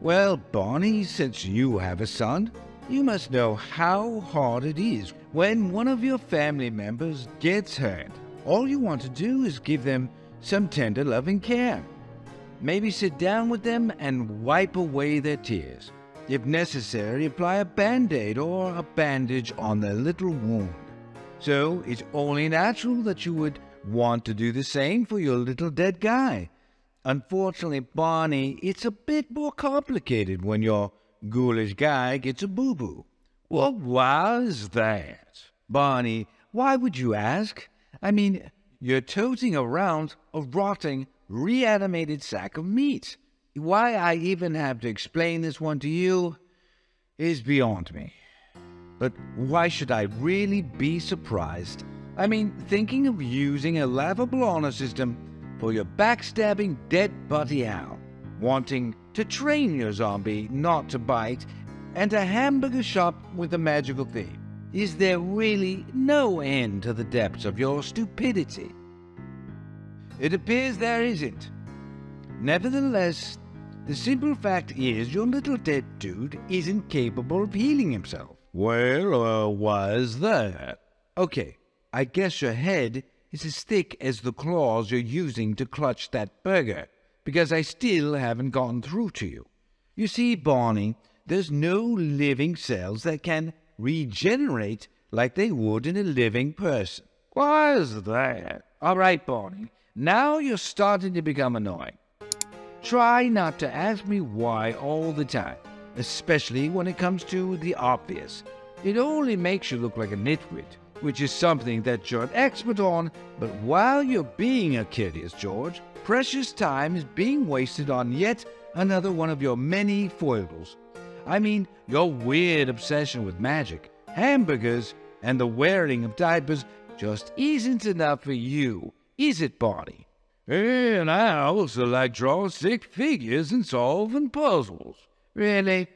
Well, Barney, since you have a son, you must know how hard it is when one of your family members gets hurt. All you want to do is give them some tender loving care. Maybe sit down with them and wipe away their tears. If necessary, apply a band-aid or a bandage on their little wound. So it's only natural that you would want to do the same for your little dead guy. Unfortunately, Barney, it's a bit more complicated when your ghoulish guy gets a boo-boo. Well, why is that? Barney, why would you ask? I mean, you're toting around a rotting, reanimated sack of meat. Why I even have to explain this one to you is beyond me. But why should I really be surprised? I mean, thinking of using a laughable honor system for your backstabbing dead buddy Al, wanting to train your zombie not to bite, and a hamburger shop with a magical theme. Is there really no end to the depths of your stupidity? It appears there isn't. Nevertheless, the simple fact is your little dead dude isn't capable of healing himself. Well, why is that? Okay, I guess your head is as thick as the claws you're using to clutch that burger, because I still haven't gotten through to you. You see, Barney, there's no living cells that can regenerate like they would in a living person. Why is that? All right, Barney, now you're starting to become annoying. Try not to ask me why all the time, especially when it comes to the obvious. It only makes you look like a nitwit, which is something that you're an expert on, but while you're being a courteous George, precious time is being wasted on yet another one of your many foibles. I mean, your weird obsession with magic, hamburgers, and the wearing of diapers just isn't enough for you, is it, Barney? And I also like drawing stick figures and solving puzzles. Really?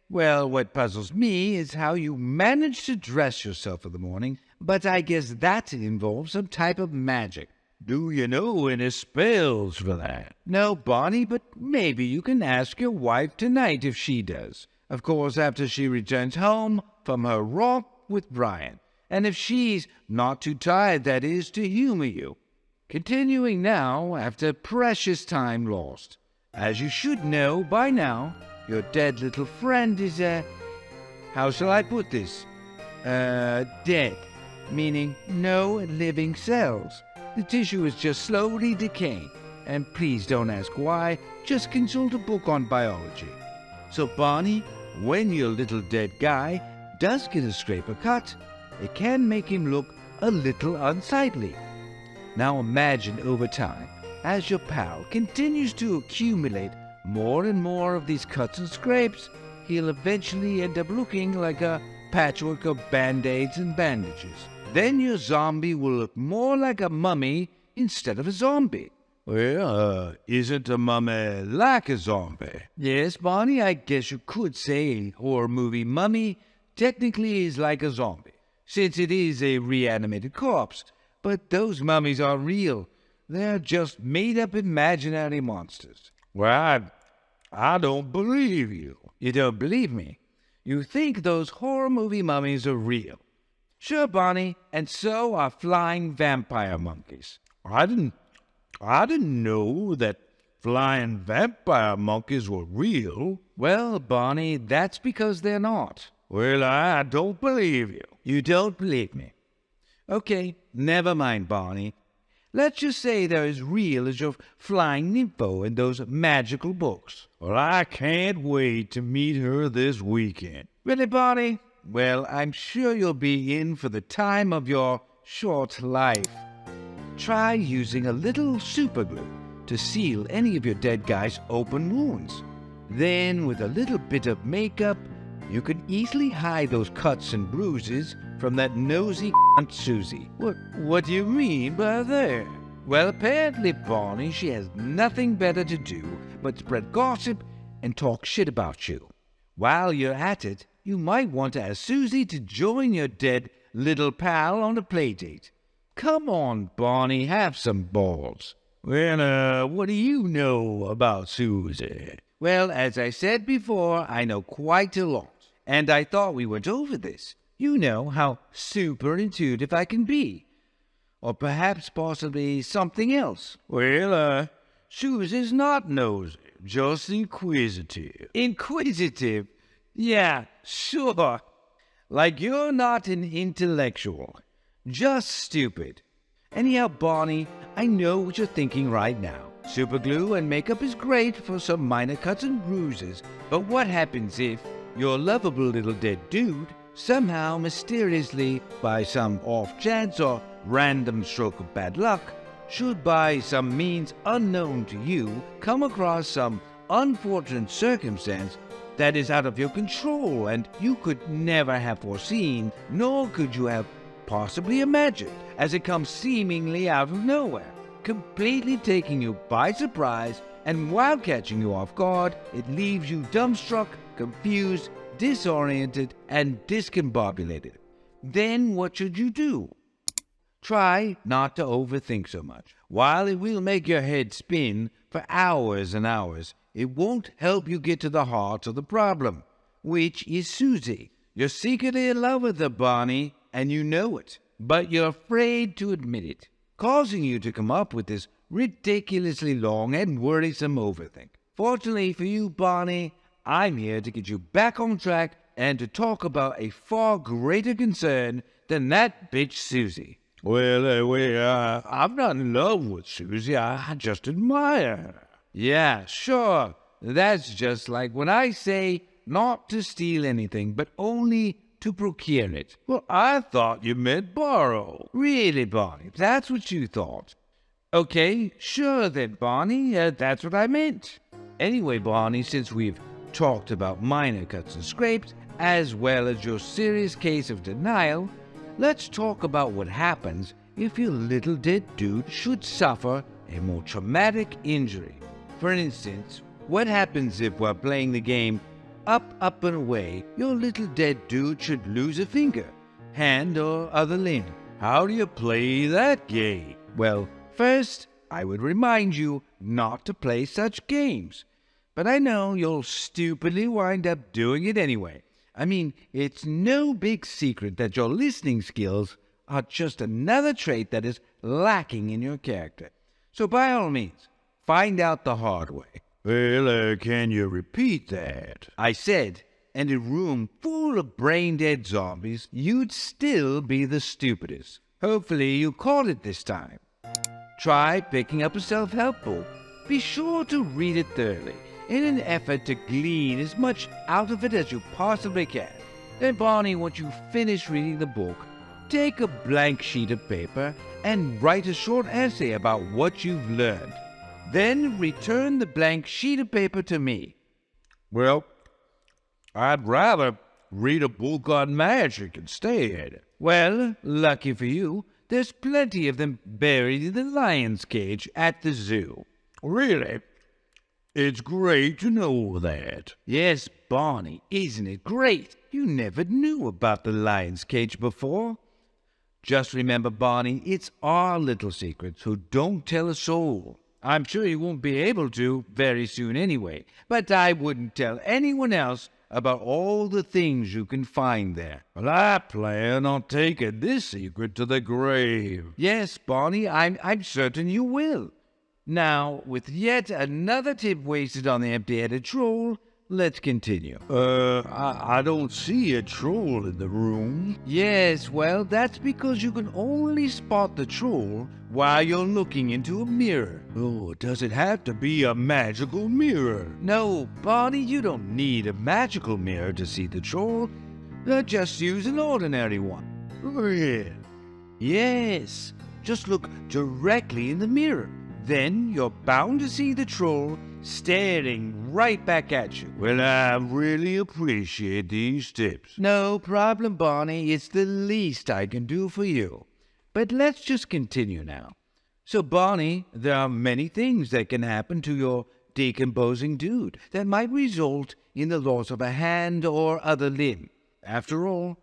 Well, what puzzles me is how you manage to dress yourself in the morning, but I guess that involves some type of magic. Do you know any spells for that? No, Barney, but maybe you can ask your wife tonight if she does. Of course, after she returns home from her walk with Brian. And if she's not too tired, that is, to humor you. Continuing now, after precious time lost. As you should know by now, your dead little friend is, how shall I put this? Dead, meaning no living cells. The tissue is just slowly decaying, and please don't ask why, just consult a book on biology. So Barney, when your little dead guy does get a scrape or cut, it can make him look a little unsightly. Now imagine over time, as your pal continues to accumulate more and more of these cuts and scrapes, he'll eventually end up looking like a patchwork of band-aids and bandages. Then your zombie will look more like a mummy instead of a zombie. Well, isn't a mummy like a zombie? Yes, Barney, I guess you could say a horror movie mummy technically is like a zombie, since it is a reanimated corpse. But those mummies are real. They're just made-up imaginary monsters. Well, I don't believe you. You don't believe me? You think those horror movie mummies are real? Sure, Barney, and so are flying vampire monkeys. I didn't know that flying vampire monkeys were real. Well, Barney, that's because they're not. Well, I don't believe you. You don't believe me? Okay, never mind, Barney. Let's just say they're as real as your flying nympho in those magical books. Well, I can't wait to meet her this weekend. Really, Barney? Well, I'm sure you'll be in for the time of your short life. Try using a little superglue to seal any of your dead guy's open wounds. Then, with a little bit of makeup, you can easily hide those cuts and bruises from that nosy Susie. What do you mean by that? Well, apparently, Barney, she has nothing better to do but spread gossip and talk shit about you. While you're at it, you might want to ask Susie to join your dead little pal on a play date. Come on, Barney, have some balls. Well, what do you know about Susie? Well, as I said before, I know quite a lot, and I thought we went over this. You know how super intuitive I can be. Or perhaps possibly something else. Well, Susie's not nosy, just inquisitive. Inquisitive? Yeah, sure. Like you're not an intellectual, just stupid. Anyhow, Barney, I know what you're thinking right now. Super glue and makeup is great for some minor cuts and bruises, but what happens if your lovable little dead dude somehow, mysteriously, by some off chance or random stroke of bad luck, should by some means unknown to you come across some unfortunate circumstance that is out of your control and you could never have foreseen, nor could you have possibly imagined, as it comes seemingly out of nowhere, completely taking you by surprise, and while catching you off guard, it leaves you dumbstruck, confused, disoriented, and discombobulated. Then what should you do? Try not to overthink so much. While it will make your head spin for hours and hours, it won't help you get to the heart of the problem, which is Susie. You're secretly in love with her, Barney, and you know it, but you're afraid to admit it, causing you to come up with this ridiculously long and worrisome overthink. Fortunately for you, Barney, I'm here to get you back on track and to talk about a far greater concern than that bitch Susie. Well, I'm not in love with Susie. I just admire her. Yeah, sure. That's just like when I say not to steal anything, but only to procure it. Well, I thought you meant borrow. Really, Barney? That's what you thought? Okay, sure then, Barney. That's what I meant. Anyway, Barney, since we've talked about minor cuts and scrapes, as well as your serious case of denial, let's talk about what happens if your little dead dude should suffer a more traumatic injury. For instance, what happens if while playing the game Up, Up and Away, your little dead dude should lose a finger, hand, or other limb? How do you play that game? Well, first, I would remind you not to play such games. But I know you'll stupidly wind up doing it anyway. I mean, it's no big secret that your listening skills are just another trait that is lacking in your character. So by all means, find out the hard way. Well, can you repeat that? I said, in a room full of brain-dead zombies, you'd still be the stupidest. Hopefully you caught it this time. Try picking up a self-help book. Be sure to read it thoroughly, in an effort to glean as much out of it as you possibly can. Then, Barney, once you finish reading the book, take a blank sheet of paper and write a short essay about what you've learned. Then return the blank sheet of paper to me. Well, I'd rather read a book on magic instead. Well, lucky for you, there's plenty of them buried in the lion's cage at the zoo. Really? It's great to know that. Yes, Barney, isn't it great? You never knew about the lion's cage before. Just remember, Barney, it's our little secret, so don't tell a soul. I'm sure you won't be able to very soon anyway, but I wouldn't tell anyone else about all the things you can find there. Well, I plan on taking this secret to the grave. Yes, Barney, I'm certain you will. Now, with yet another tip wasted on the empty-headed troll, let's continue. I don't see a troll in the room. Yes, well, that's because you can only spot the troll while you're looking into a mirror. Oh, does it have to be a magical mirror? No, Barney, you don't need a magical mirror to see the troll. Just use an ordinary one. Really? Yes, just look directly in the mirror. Then you're bound to see the troll staring right back at you. Well, I really appreciate these tips. No problem, Barney. It's the least I can do for you. But let's just continue now. So, Barney, there are many things that can happen to your decomposing dude that might result in the loss of a hand or other limb. After all,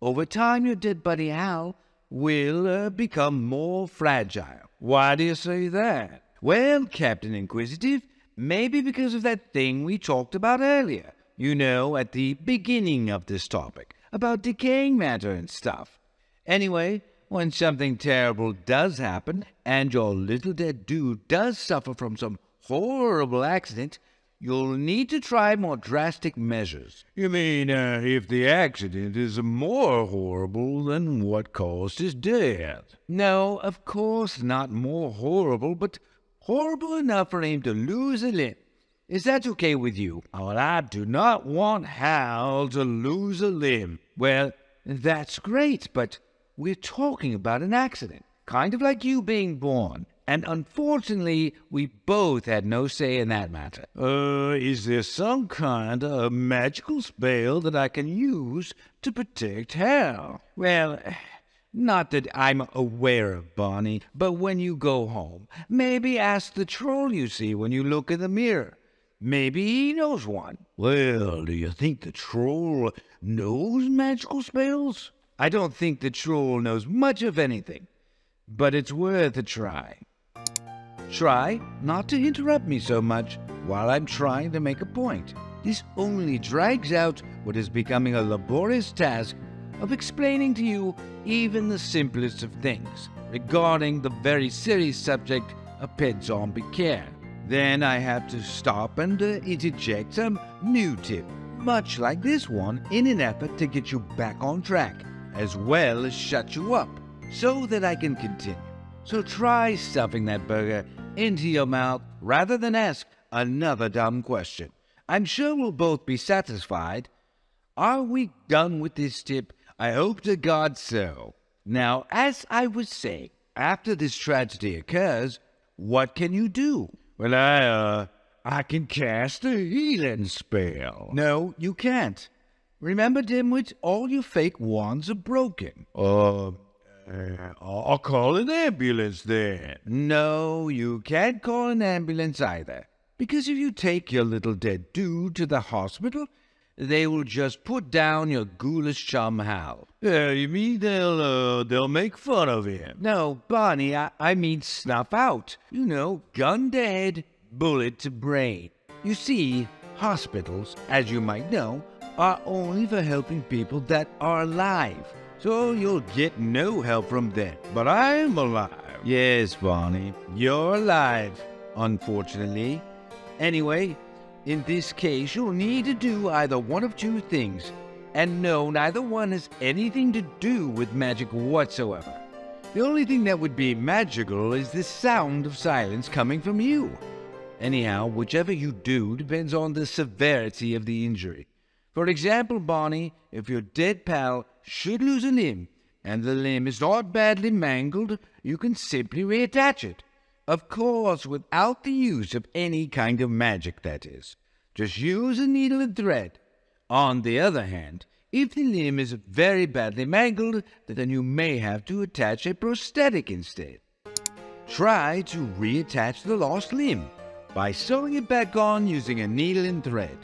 over time your dead buddy Hal will become more fragile. Why do you say that? Well, Captain Inquisitive, maybe because of that thing we talked about earlier. You know, at the beginning of this topic, about decaying matter and stuff. Anyway, when something terrible does happen, and your little dead dude does suffer from some horrible accident, you'll need to try more drastic measures. You mean, if the accident is more horrible than what caused his death? No, of course not more horrible, but horrible enough for him to lose a limb. Is that okay with you? Oh, I do not want Hal to lose a limb. Well, that's great, but we're talking about an accident, kind of like you being born. And unfortunately, we both had no say in that matter. Is there some kind of magical spell that I can use to protect Hal? Well, not that I'm aware of, Barney, but when you go home, maybe ask the troll you see when you look in the mirror. Maybe he knows one. Well, do you think the troll knows magical spells? I don't think the troll knows much of anything, but it's worth a try. Try not to interrupt me so much while I'm trying to make a point. This only drags out what is becoming a laborious task of explaining to you even the simplest of things regarding the very serious subject of pet zombie care. Then I have to stop and interject some new tip, much like this one, in an effort to get you back on track, as well as shut you up, so that I can continue. So try stuffing that burger into your mouth rather than ask another dumb question. I'm sure we'll both be satisfied. Are we done with this tip? I hope to God so. Now, as I was saying, after this tragedy occurs, what can you do? Well, I can cast a healing spell. No, you can't. Remember, dimwit, all your fake wands are broken. I'll call an ambulance then. No, you can't call an ambulance either. Because if you take your little dead dude to the hospital, they will just put down your ghoulish chum Hal. You mean they'll make fun of him? No, Barney, I mean snuff out. You know, gun to head, bullet to brain. You see, hospitals, as you might know, are only for helping people that are alive. So you'll get no help from them. But I'm alive. Yes, Barney, you're alive, unfortunately. Anyway, in this case, you'll need to do either one of two things. And no, neither one has anything to do with magic whatsoever. The only thing that would be magical is the sound of silence coming from you. Anyhow, whichever you do depends on the severity of the injury. For example, Barney, if your dead pal should lose a limb, and the limb is not badly mangled, you can simply reattach it. Of course, without the use of any kind of magic, that is. Just use a needle and thread. On the other hand, if the limb is very badly mangled, then you may have to attach a prosthetic instead. Try to reattach the lost limb by sewing it back on using a needle and thread.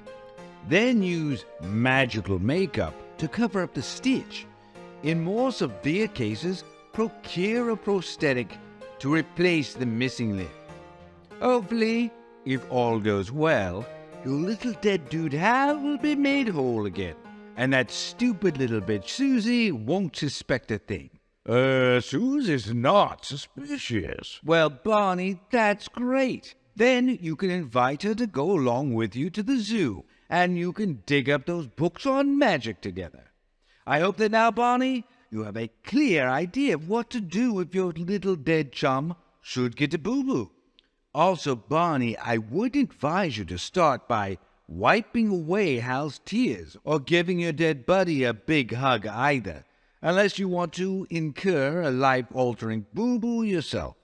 Then use magical makeup to cover up the stitch. In more severe cases, procure a prosthetic to replace the missing limb. Hopefully, if all goes well, your little dead dude Hal will be made whole again, and that stupid little bitch Susie won't suspect a thing. Susie's not suspicious. Well, Barney, that's great. Then you can invite her to go along with you to the zoo, and you can dig up those books on magic together. I hope that now, Barney, you have a clear idea of what to do if your little dead chum should get a boo-boo. Also, Barney, I would advise you to start by wiping away Hal's tears or giving your dead buddy a big hug either, unless you want to incur a life-altering boo-boo yourself.